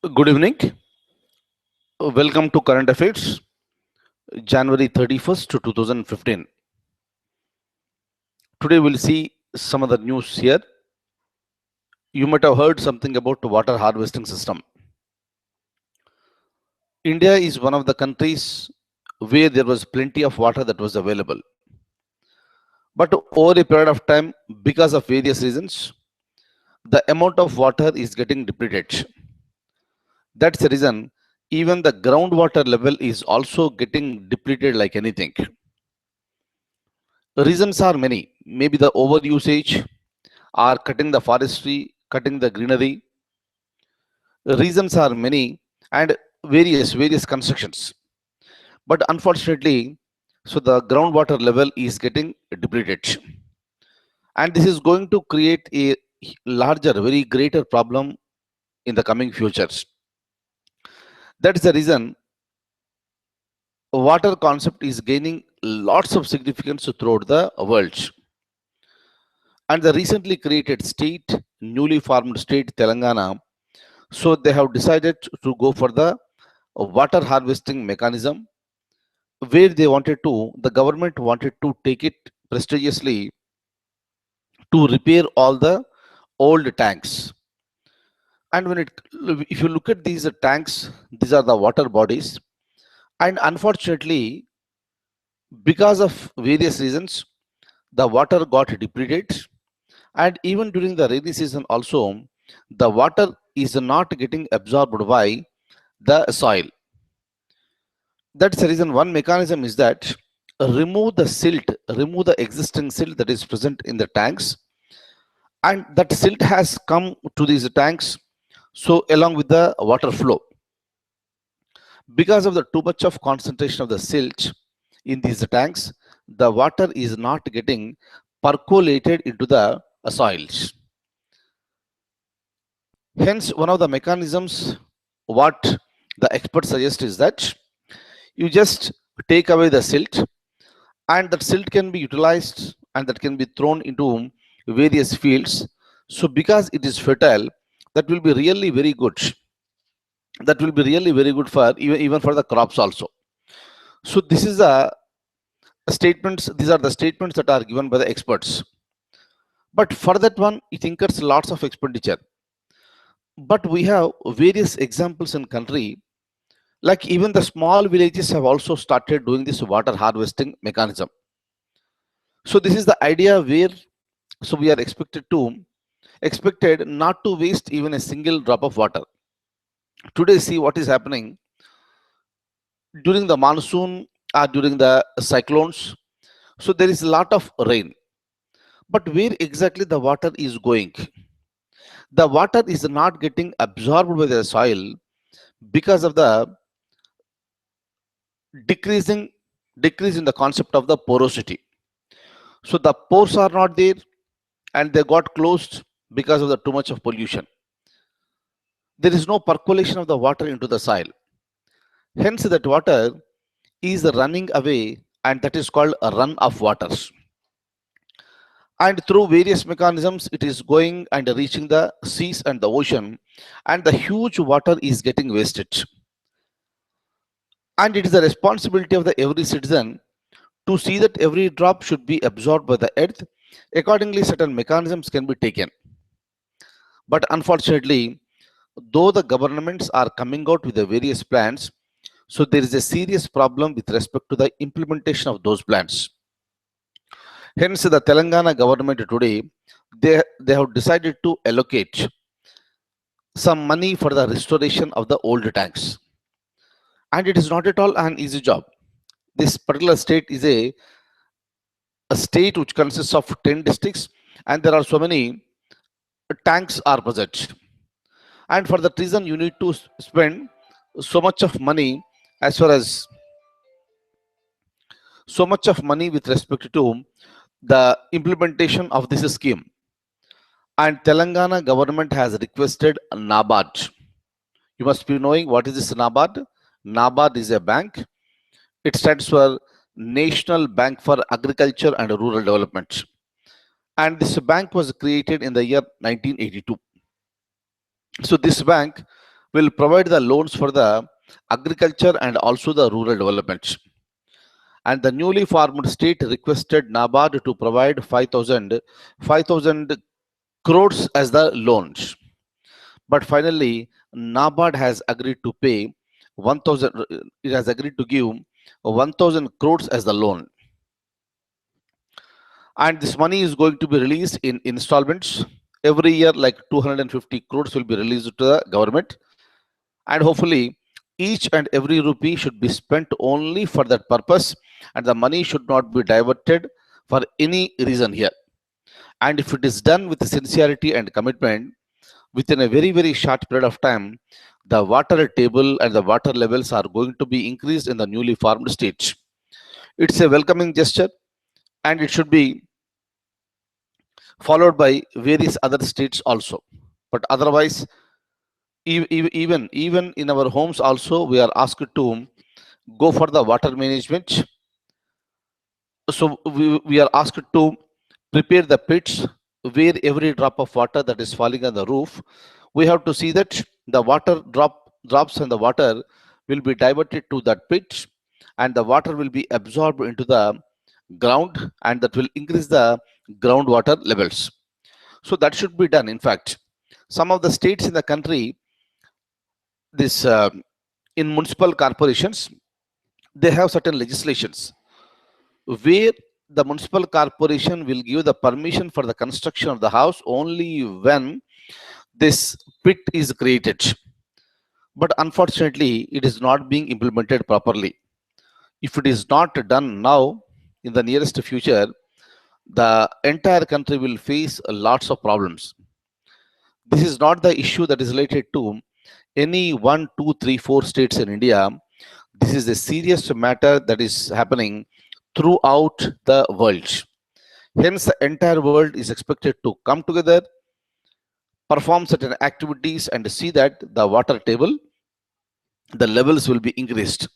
Good evening. Welcome to Current Affairs, January 31st to 2015. Today we'll see some of the news here. You might have heard something about water harvesting system. India is one of the countries where there was plenty of water that was available. But over a period of time, because of various reasons, the amount of water is getting depleted. That's the reason even the groundwater level is also getting depleted like anything. Reasons are many. Maybe the overusage or cutting the forestry, cutting the greenery. Reasons are many and various constructions. But unfortunately, so the groundwater level is getting depleted. And this is going to create a larger, very greater problem in the coming futures. That is the reason water concept is gaining lots of significance throughout the world. And the recently created state, newly formed state Telangana, so they have decided to go for the water harvesting mechanism where the government wanted to take it prestigiously to repair all the old tanks. And if you look at these tanks, these are the water bodies. And unfortunately, because of various reasons, the water got depleted. And even during the rainy season also, the water is not getting absorbed by the soil. That's the reason one mechanism is that remove the existing silt that is present in the tanks, and that silt has come to these tanks. So along with the water flow, because of the too much of concentration of the silt in these tanks, the water is not getting percolated into the soils. Hence, one of the mechanisms what the experts suggest is that you just take away the silt, and that silt can be utilized and that can be thrown into various fields. So because it is fertile, that will be really very good. That will be really very good for even for the crops also. So this is a statements. These are the statements that are given by the experts. But for that one, it incurs lots of expenditure. But we have various examples in country, like even the small villages have also started doing this water harvesting mechanism. So this is the idea where so we are expected not to waste even a single drop of water. Today, see what is happening during the monsoon or during the cyclones. So there is a lot of rain, but where exactly the water is going? The water is not getting absorbed by the soil because of the decreasing decrease in the concept of the porosity. So the pores are not there and they got closed because of the too much of pollution. There is no percolation of the water into the soil. Hence, that water is running away, and that is called a run of waters. And through various mechanisms, it is going and reaching the seas and the ocean, and the huge water is getting wasted. And it is the responsibility of the every citizen to see that every drop should be absorbed by the earth. Accordingly, certain mechanisms can be taken. But unfortunately, though the governments are coming out with the various plans, so there is a serious problem with respect to the implementation of those plans. Hence, the Telangana government today, they have decided to allocate some money for the restoration of the old tanks. And it is not at all an easy job. This particular state is a state which consists of 10 districts, and there are so many tanks are present. And for that reason, you need to spend so much of money as far as so much of money with respect to the implementation of this scheme. And Telangana government has requested NABARD. You must be knowing what is this NABARD. NABARD is a bank. It stands for National Bank for Agriculture and Rural Development. And this bank was created in the year 1982. So this bank will provide the loans for the agriculture and also the rural development. And the newly formed state requested NABARD to provide 5,000 crores as the loans. But finally, NABARD has agreed to pay 1,000. It has agreed to give 1,000 crores as the loan, and this money is going to be released in installments every year. Like 250 crores will be released to the government, and hopefully, each and every rupee should be spent only for that purpose, and the money should not be diverted for any reason here. And if it is done with sincerity and commitment, within a very short period of time, the water table and the water levels are going to be increased in the newly formed state. It's a welcoming gesture, and it should be followed by various other states also. But otherwise, even in our homes also, we are asked to go for the water management. So we are asked to prepare the pits where every drop of water that is falling on the roof, we have to see that the drops and the water will be diverted to that pit, and the water will be absorbed into the ground, and that will increase the groundwater levels. So that should be done. In fact, some of the states in the country, this in municipal corporations, they have certain legislations where the municipal corporation will give the permission for the construction of the house only when this pit is created. But unfortunately, it is not being implemented properly. If it is not done now, in the nearest future, the entire country will face lots of problems. This is not the issue that is related to any one, two, three, four states in India. This is a serious matter that is happening throughout the world. Hence, the entire world is expected to come together, perform certain activities, and see that the water table, the levels will be increased.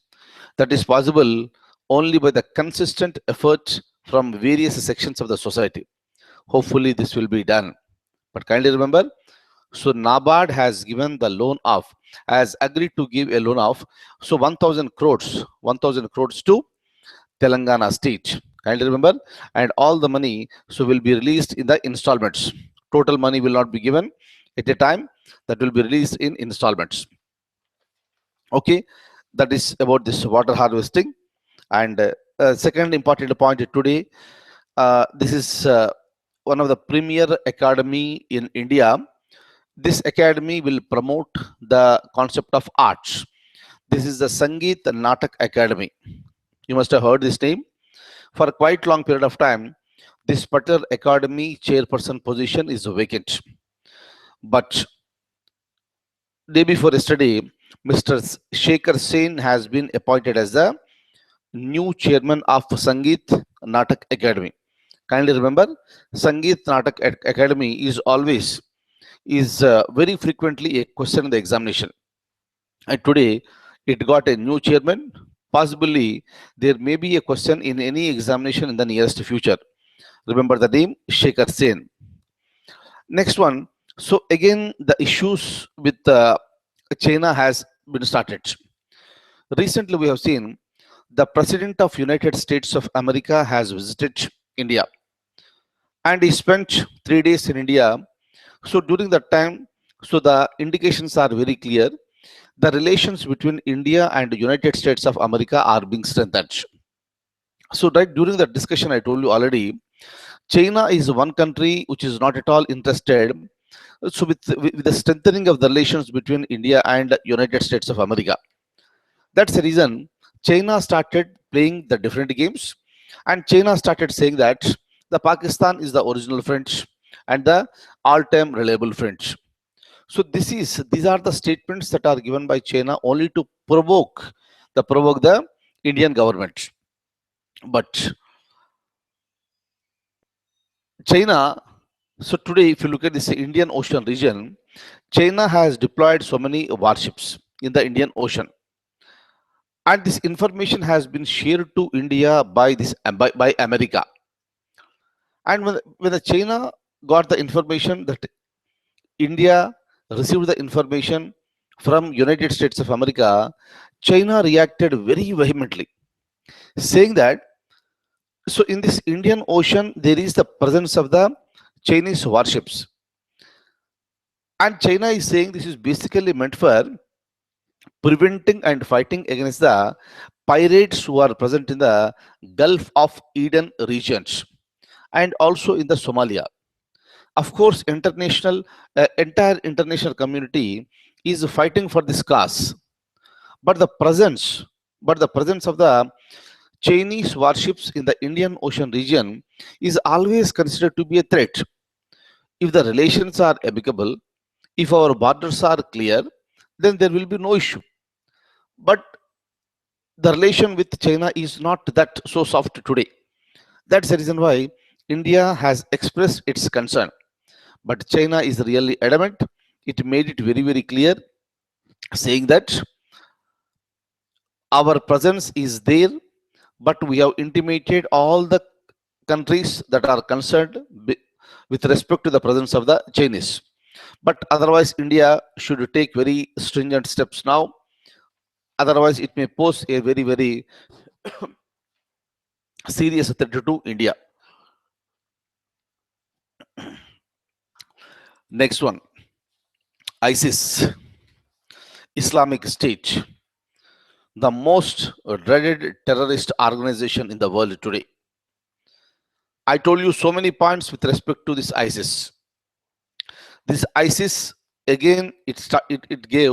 That is possible only by the consistent effort from various sections of the society. Hopefully, this will be done. But kindly remember, so NABARD has given the loan of, has agreed to give a loan of, so 1,000 crores to Telangana state. Kindly remember, and all the money so will be released in the installments. Total money will not be given at a time, that will be released in installments. Okay, that is about this water harvesting. And second important point today, this is one of the premier academy in India. This academy will promote the concept of arts. This is the Sangeet Natak Academy. You must have heard this name. For a quite long period of time, this particular academy chairperson position is vacant. But day before yesterday, Mr. Shekhar Sen has been appointed as the new chairman of Sangeet Natak Academy. Kindly remember, Sangeet Natak Academy is very frequently a question in the examination. And today, it got a new chairman. Possibly, there may be a question in any examination in the nearest future. Remember the name, Shekhar Sen. Next one. So again, the issues with China has been started. Recently, we have seen the President of United States of America has visited India, and he spent 3 days in India. So during that time, so the indications are very clear. The relations between India and the United States of America are being strengthened. So right during that discussion, I told you already, China is one country which is not at all interested. So with the strengthening of the relations between India and United States of America, that's the reason China started playing the different games, and China started saying that the Pakistan is the original friend and the all-time reliable friend. So these are the statements that are given by China only to provoke the Indian government. But China, so today, if you look at this Indian Ocean region, China has deployed so many warships in the Indian Ocean, and this information has been shared to India by America. And when the China got the information that India received the information from United States of America, China reacted very vehemently, saying that so in this Indian Ocean there is the presence of the Chinese warships, and China is saying this is basically meant for preventing and fighting against the pirates who are present in the Gulf of Eden regions and also in the Somalia. Of course, entire international community is fighting for this cause, but the presence of the Chinese warships in the Indian Ocean region is always considered to be a threat. If the relations are amicable, if our borders are clear, then there will be no issue. But the relation with China is not that so soft today. That's the reason why India has expressed its concern. But China is really adamant. It made it very, very clear, saying that our presence is there, but we have intimated all the countries that are concerned with respect to the presence of the Chinese. But otherwise, India should take very stringent steps now. Otherwise, it may pose a very, very serious threat to India. Next one, ISIS, Islamic State, the most dreaded terrorist organization in the world today. I told you so many points with respect to this ISIS. This ISIS, again, it gave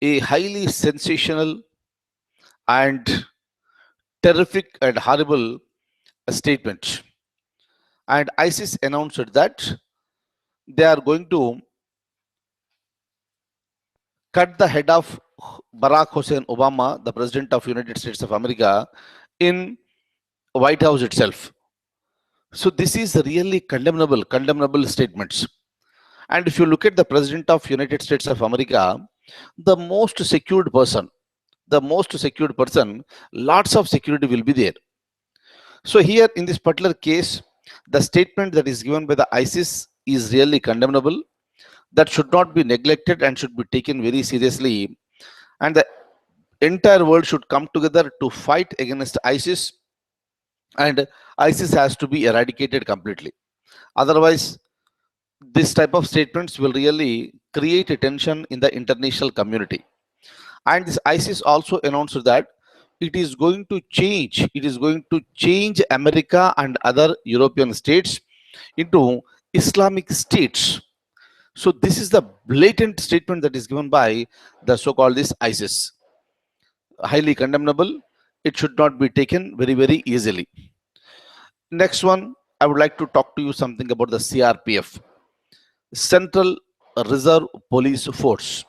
a highly sensational and terrific and horrible statement. And ISIS announced that they are going to cut the head of Barack Hussein Obama, the President of United States of America, in White House itself. So this is really condemnable statements. And if you look at the President of United States of America, the most secured person, lots of security will be there. So here in this particular case, the statement that is given by the ISIS is really condemnable. That should not be neglected and should be taken very seriously. And the entire world should come together to fight against ISIS, and ISIS has to be eradicated completely. Otherwise, this type of statements will really create a tension in the international community. And this ISIS also announced that it is going to change America and other European states into Islamic states. So this is the blatant statement that is given by the so-called this ISIS. Highly condemnable. It should not be taken very, very easily. Next one, I would like to talk to you something about the CRPF, Central Reserve Police Force.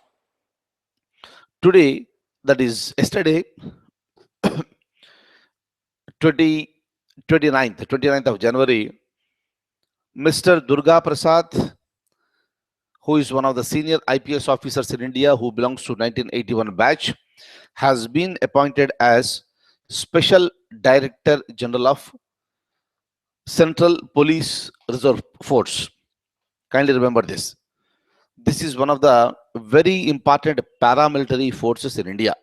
Today, that is yesterday, 29th of January, Mr. Durga Prasad, who is one of the senior IPS officers in India who belongs to 1981 batch, has been appointed as Special Director General of Central Police Reserve Force. Kindly remember this. This is one of the very important paramilitary forces in India.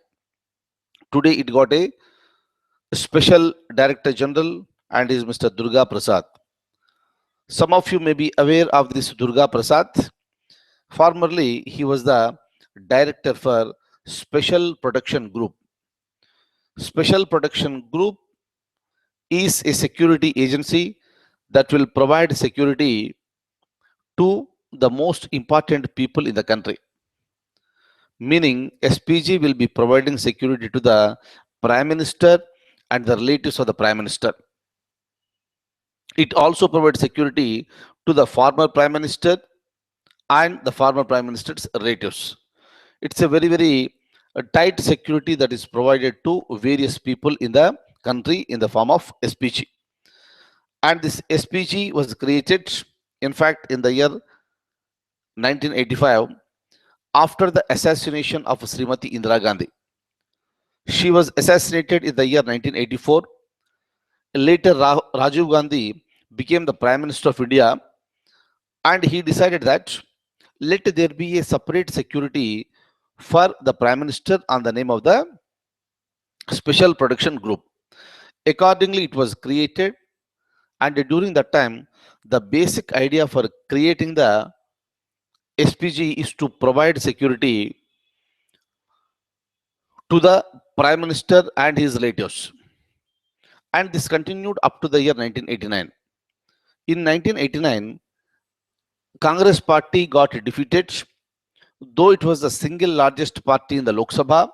Today it got a Special Director General and is Mr. Durga Prasad. Some of you may be aware of this Durga Prasad. Formerly, he was the director for Special Protection Group. Special Protection Group is a security agency that will provide security to the most important people in the country. Meaning, SPG will be providing security to the Prime Minister and the relatives of the Prime Minister. It also provides security to the former Prime Minister and the former Prime Minister's relatives. It's a very, very tight security that is provided to various people in the country in the form of SPG. And this SPG was created, in fact, in the year 1985 after the assassination of Srimati Indira Gandhi. She was assassinated in the year 1984. Later, Rajiv Gandhi became the Prime Minister of India, and he decided that let there be a separate security for the Prime Minister on the name of the Special Protection Group. Accordingly, it was created, and during that time, the basic idea for creating the SPG is to provide security to the Prime Minister and his relatives. And this continued up to the year 1989. In 1989, Congress party got defeated, though it was the single largest party in the Lok Sabha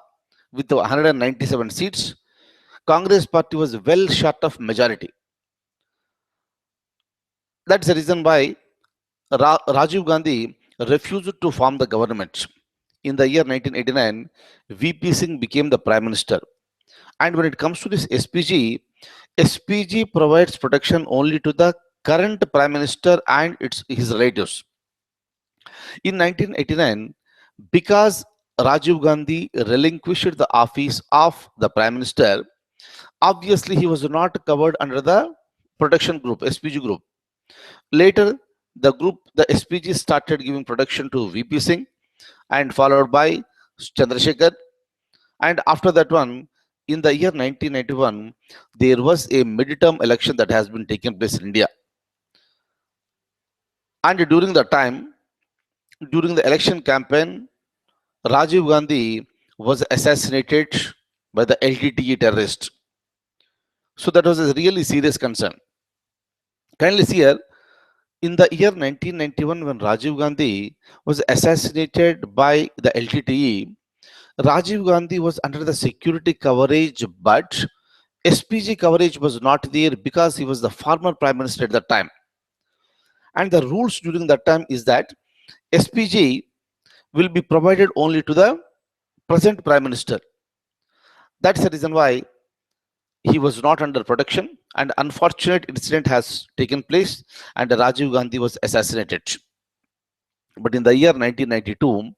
with 197 seats. Congress party was well short of majority. That's the reason why Rajiv Gandhi refused to form the government. In the year 1989, VP Singh became the Prime Minister. And when it comes to this SPG provides protection only to the current Prime Minister and his relatives. In 1989, because Rajiv Gandhi relinquished the office of the Prime Minister, obviously he was not covered under the protection group, SPG group. Later, the SPG started giving protection to VP Singh and followed by Chandrasekhar. And after that one, in the year 1991, there was a midterm election that has been taken place in India. And during the time, during the election campaign, Rajiv Gandhi was assassinated by the LTTE terrorist. So that was a really serious concern. Kindly see here, in the year 1991, when Rajiv Gandhi was assassinated by the LTTE, Rajiv Gandhi was under the security coverage, but SPG coverage was not there because he was the former Prime Minister at that time. And the rules during that time is that SPG will be provided only to the present Prime Minister. That's the reason why he was not under protection, and unfortunate incident has taken place and Rajiv Gandhi was assassinated. But in the year 1992,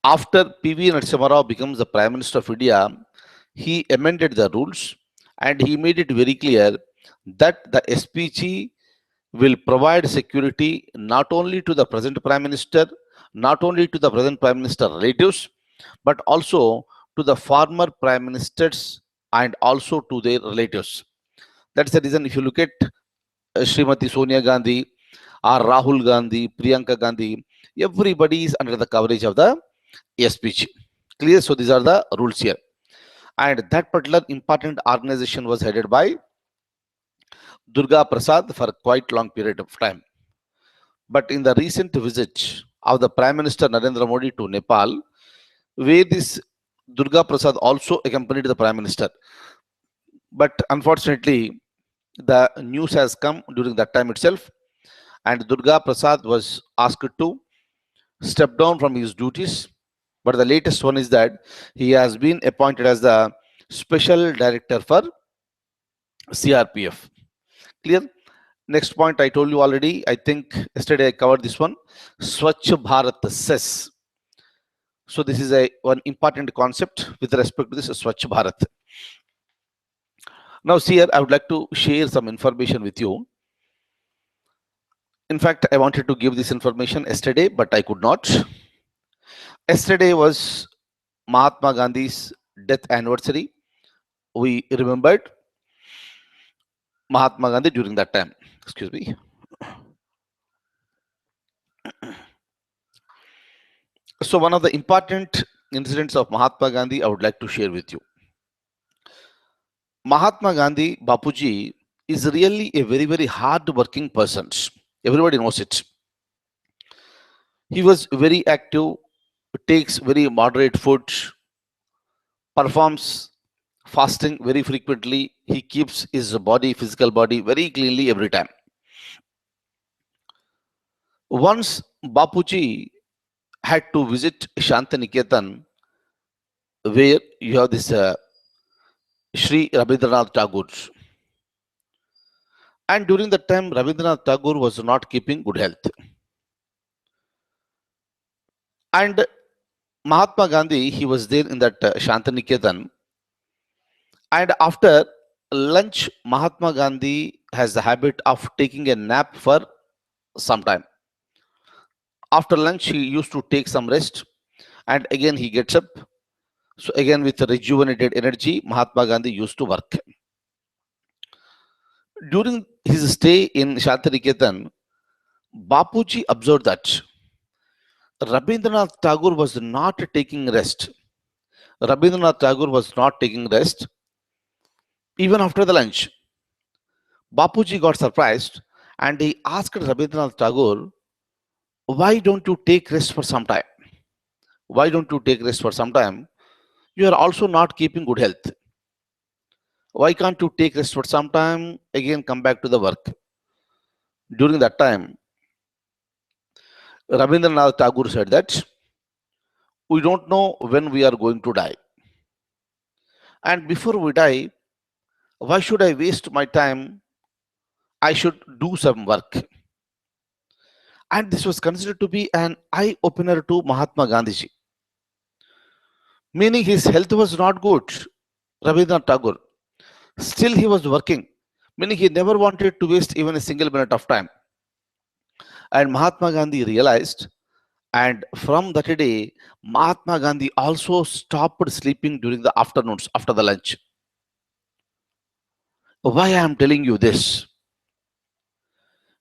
after PV Narasimha Rao becomes the Prime Minister of India, he amended the rules and he made it very clear that the SPG will provide security not only to the present Prime Minister, not only to the present Prime Minister relatives, but also to the former Prime Ministers and also to their relatives. That's the reason if you look at Srimati Sonia Gandhi or Rahul Gandhi, Priyanka Gandhi, everybody is under the coverage of the SPG. Clear? So these are the rules here. And that particular important organization was headed by Durga Prasad for quite long period of time. But in the recent visit of the Prime Minister Narendra Modi to Nepal, where this Durga Prasad also accompanied the Prime Minister. But unfortunately, the news has come during that time itself, and Durga Prasad was asked to step down from his duties. But the latest one is that he has been appointed as the Special Director for CRPF. Clear? Next point I told you already. I think yesterday I covered this one. Swachh Bharat cess. So this is one important concept with respect to this Swachh Bharat. Now see here, I would like to share some information with you. In fact, I wanted to give this information yesterday, but I could not. Yesterday was Mahatma Gandhi's death anniversary. We remembered Mahatma Gandhi during that time. Excuse me. So one of the important incidents of Mahatma Gandhi I would like to share with you. Mahatma Gandhi, Bapuji, is really a very, very hard working person. Everybody knows it. He was very active, takes very moderate food, performs fasting very frequently. He keeps his body, physical body, very cleanly every time. Once Bapuji had to visit Shantiniketan, where you have this Sri Rabindranath Tagore. And during that time, Rabindranath Tagore was not keeping good health. And Mahatma Gandhi, he was there in that Shantiniketan. And after lunch, Mahatma Gandhi has the habit of taking a nap for some time. After lunch, he used to take some rest. And again he gets up. So again with rejuvenated energy, Mahatma Gandhi used to work. During his stay in Shantiniketan, Bapuji observed that Rabindranath Tagore was not taking rest. Rabindranath Tagore was not taking rest even after the lunch. Bapuji got surprised and he asked Rabindranath Tagore, why don't you take rest for some time? Why don't you take rest for some time? You are also not keeping good health. Why can't you take rest for some time? Again, come back to the work. During that time, Rabindranath Tagore said that we don't know when we are going to die. And before we die, why should I waste my time? I should do some work. And this was considered to be an eye opener to Mahatma Gandhiji. Meaning his health was not good, Rabindranath Tagore. Still he was working. Meaning he never wanted to waste even a single minute of time. And Mahatma Gandhi realized, and from that day, Mahatma Gandhi also stopped sleeping during the afternoons after the lunch. Why I am telling you this?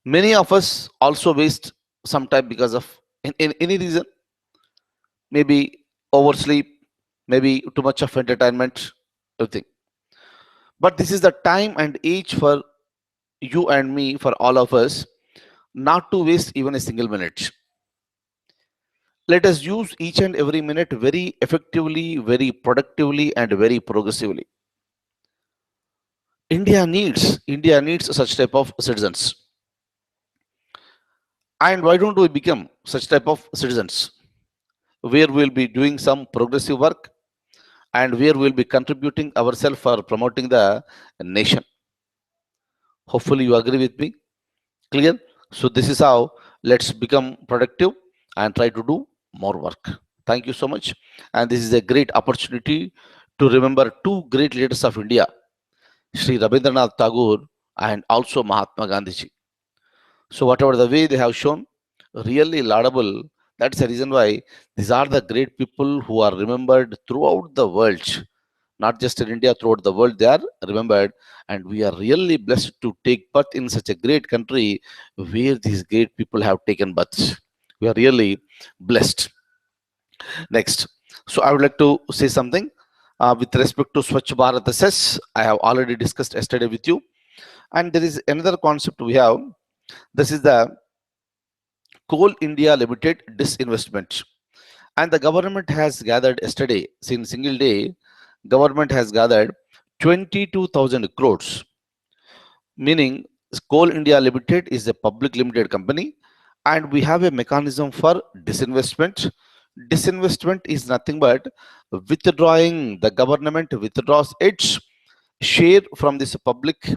Many of us also waste some time because of in any reason, maybe oversleep, maybe too much of entertainment, everything. But this is the time and age for you and me, for all of us, not to waste even a single minute. Let us use each and every minute very effectively, very productively, and very progressively. India needs such type of citizens. And why don't we become such type of citizens, where we'll be doing some progressive work and where we'll be contributing ourselves for promoting the nation. Hopefully you agree with me. Clear? So this is how let's become productive and try to do more work. Thank you so much. And this is a great opportunity to remember two great leaders of India, Sri Rabindranath Tagore and also Mahatma Gandhi. So whatever the way they have shown, really laudable. That's the reason why these are the great people who are remembered throughout the world, not just in India, throughout the world, they are remembered. And we are really blessed to take birth in such a great country where these great people have taken birth. We are really blessed. Next. So I would like to say something with respect to Swachh Bharat SS. I have already discussed yesterday with you. And there is another concept we have. This is the Coal India Limited disinvestment. And the government has gathered yesterday, since single day, government has gathered 22,000 crores, meaning Coal India Limited is a public limited company and we have a mechanism for disinvestment. Disinvestment is nothing but withdrawing, the government withdraws its share from this public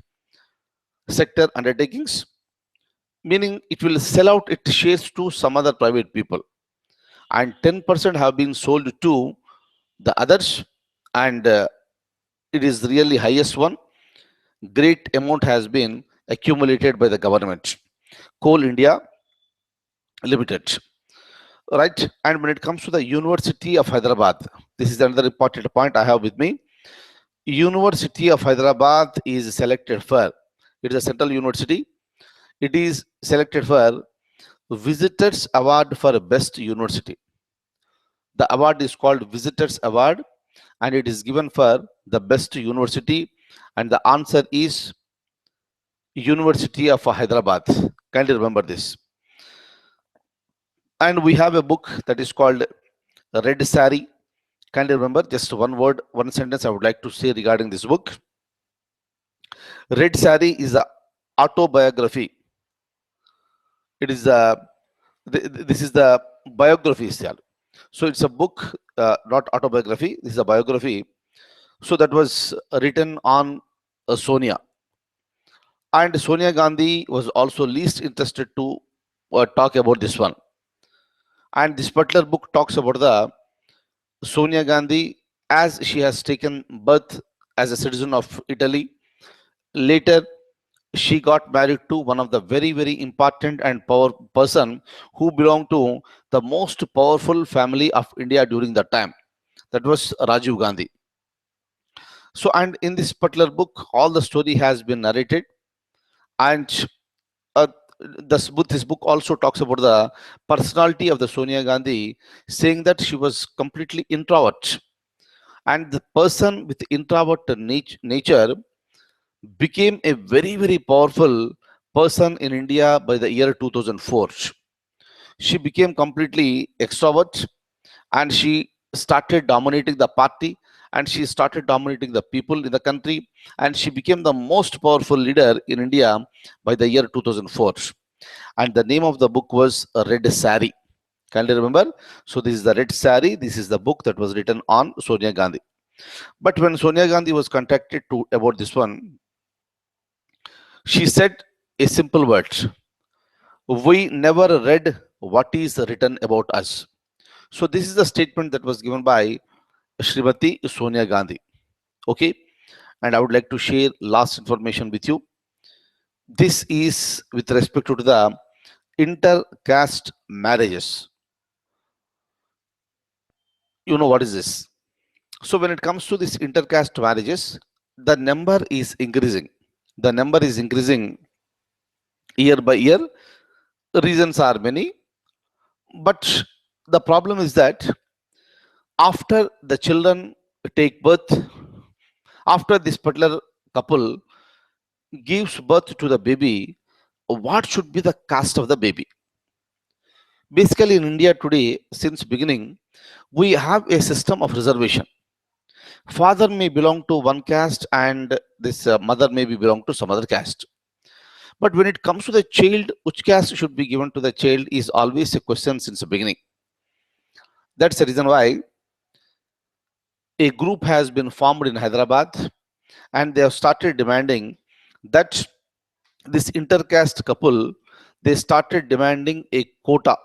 sector undertakings, meaning it will sell out its shares to some other private people, and 10% have been sold to the others, and it is really highest one. Great amount has been accumulated by the government, Coal India Limited, right? And when it comes to the University of Hyderabad, this is another important point I have with me. University of Hyderabad is selected for, it is a central university, it is selected for Visitors Award for Best University. The award is called Visitors Award and it is given for the best university, and the answer is University of Hyderabad. Kindly remember this. And we have a book that is called Red Sari. Kindly remember, just one word, one sentence I would like to say regarding this book. Red Sari is a autobiography. It is a, this is the biography. So it's a book, not autobiography. This is a biography. So that was written on Sonia. And Sonia Gandhi was also least interested to talk about this one. And this particular book talks about the Sonia Gandhi as she has taken birth as a citizen of Italy. Later, she got married to one of the very, very important and power person who belonged to the most powerful family of India during that time. That was Rajiv Gandhi. So, and in this particular book, all the story has been narrated, and uh, this book also talks about the personality of the Sonia Gandhi, saying that she was completely introvert, and the person with introvert nature became a very, very powerful person in India by the year 2004. She became completely extrovert, and she started dominating the party, and she started dominating the people in the country, and she became the most powerful leader in India by the year 2004. And the name of the book was Red Sari. Can you remember? So this is the Red Sari. This is the book that was written on Sonia Gandhi. But when Sonia Gandhi was contacted to about this one, she said a simple word: "We never read what is written about us." So this is the statement that was given by Srimati Sonia Gandhi. Okay, and I would like to share last information with you. This is with respect to the intercaste marriages. You know what is this? So when it comes to this intercaste marriages, the number is increasing. The number is increasing year by year. Reasons are many, but the problem is that after the children take birth, after this particular couple gives birth to the baby, what should be the caste of the baby? Basically, in India today, since beginning, we have a system of reservation. Father may belong to one caste, and this mother may be belong to some other caste. But when it comes to the child, which caste should be given to the child is always a question since the beginning. That's the reason why a group has been formed in Hyderabad, and they have started demanding that this intercaste couple, they started demanding a quota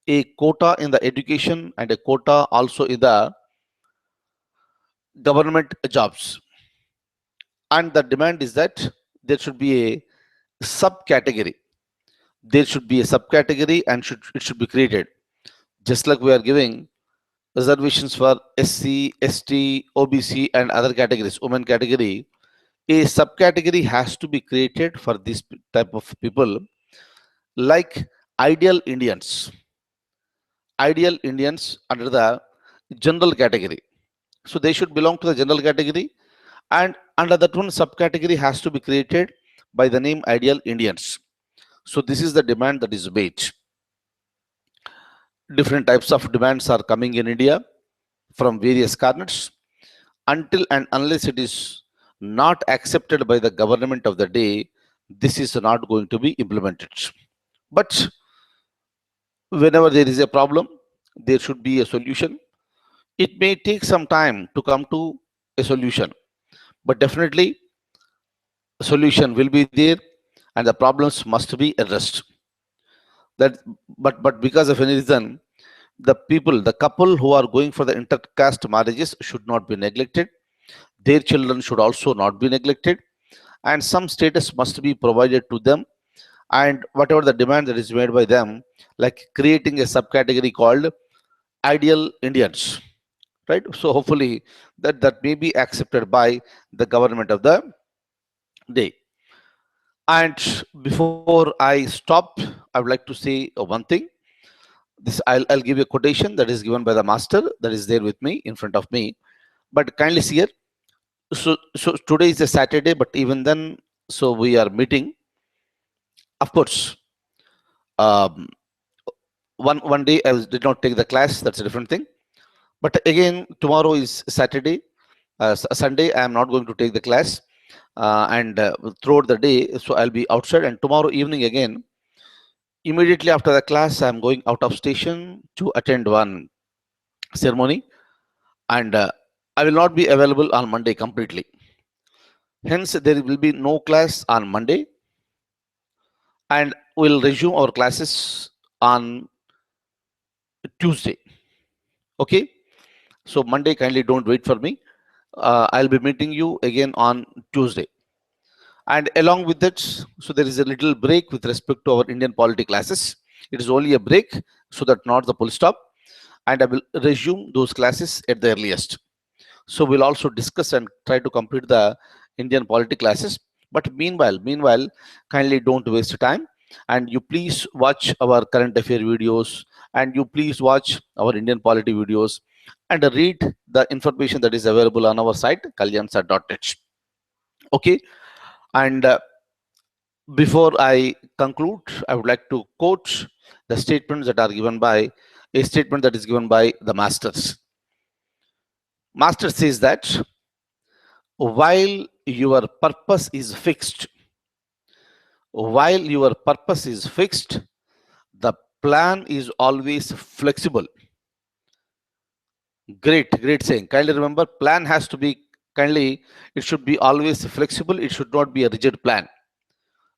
in the education and a quota also in the government jobs. And the demand is that there should be a subcategory. There should be a subcategory, and it should be created. Just like we are giving reservations for SC, ST, OBC, and other categories, women category, a subcategory has to be created for this type of people, like ideal Indians. Ideal Indians under the general category. So they should belong to the general category, and under that one subcategory has to be created by the name ideal Indians. So this is the demand that is made. Different types of demands are coming in India from various corners. Until and unless it is not accepted by the government of the day, this is not going to be implemented. But whenever there is a problem, there should be a solution. It may take some time to come to a solution, but definitely a solution will be there, and the problems must be addressed. That, but because of any reason, the couple who are going for the intercaste marriages should not be neglected. Their children should also not be neglected, and some status must be provided to them. And whatever the demand that is made by them, like creating a subcategory called ideal Indians, right? So hopefully that may be accepted by the government of the day. And before I stop, I would like to say one thing. This I'll give you a quotation that is given by the master that is there with me in front of me. But kindly see here. So today is a Saturday, but even then, so we are meeting. Of course, um, one day did not take the class. That's a different thing. But again, tomorrow is Saturday. Sunday, I am not going to take the class, and throughout the day, so I'll be outside. And tomorrow evening again, immediately after the class, I'm going out of station to attend one ceremony, and I will not be available on Monday completely. Hence, there will be no class on Monday, and we'll resume our classes on Tuesday. Okay, so Monday, kindly don't wait for me. I'll be meeting you again on Tuesday. And along with it, so there is a little break with respect to our Indian polity classes. It is only a break, so that not the full stop. And I will resume those classes at the earliest. So we'll also discuss and try to complete the Indian polity classes. But meanwhile, kindly don't waste time, and you please watch our current affair videos, and you please watch our Indian polity videos, and read the information that is available on our site kalyansar.h. Okay, and before I conclude, I would like to quote the statements that are given by a statement that is given by the masters. Master says that while your purpose is fixed, while your purpose is fixed, the plan is always flexible. Great saying. Kindly remember, plan has to be it should be always flexible. It should not be a rigid plan.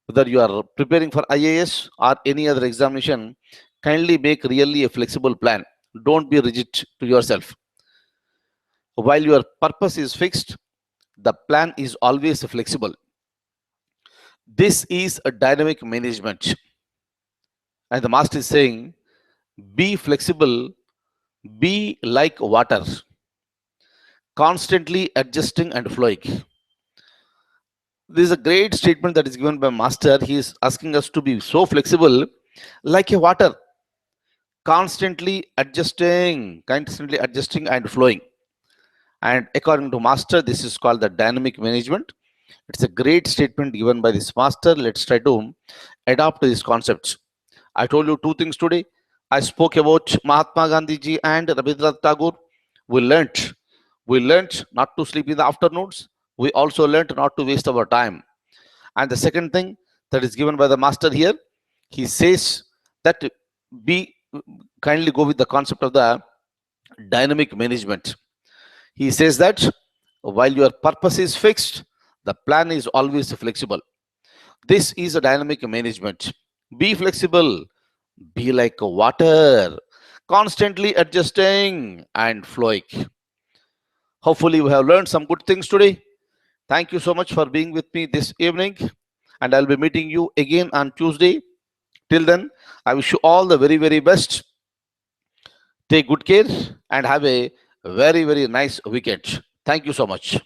Whether you are preparing for IAS or any other examination, kindly make really a flexible plan. Don't be rigid to yourself. While your purpose is fixed, the plan is always flexible. This is a dynamic management. And the master is saying, be flexible, be like water, constantly adjusting and flowing. This is a great statement that is given by master. He is asking us to be so flexible like a water, constantly adjusting and flowing. And according to master, this is called the dynamic management. It's a great statement given by this master. Let's try to adopt these concepts. I told you two things today. I spoke about Mahatma Gandhi ji and Rabindranath Tagore. We learnt not to sleep in the afternoons. We also learnt not to waste our time. And the second thing that is given by the master here, he says that be kindly go with the concept of the dynamic management. He says that while your purpose is fixed, the plan is always flexible. This is a dynamic management. Be flexible, be like water, constantly adjusting and flowing. Hopefully, we have learned some good things today. Thank you so much for being with me this evening, and I'll be meeting you again on Tuesday. Till then, I wish you all the very best. Take good care and have a very nice weekend. Thank you so much.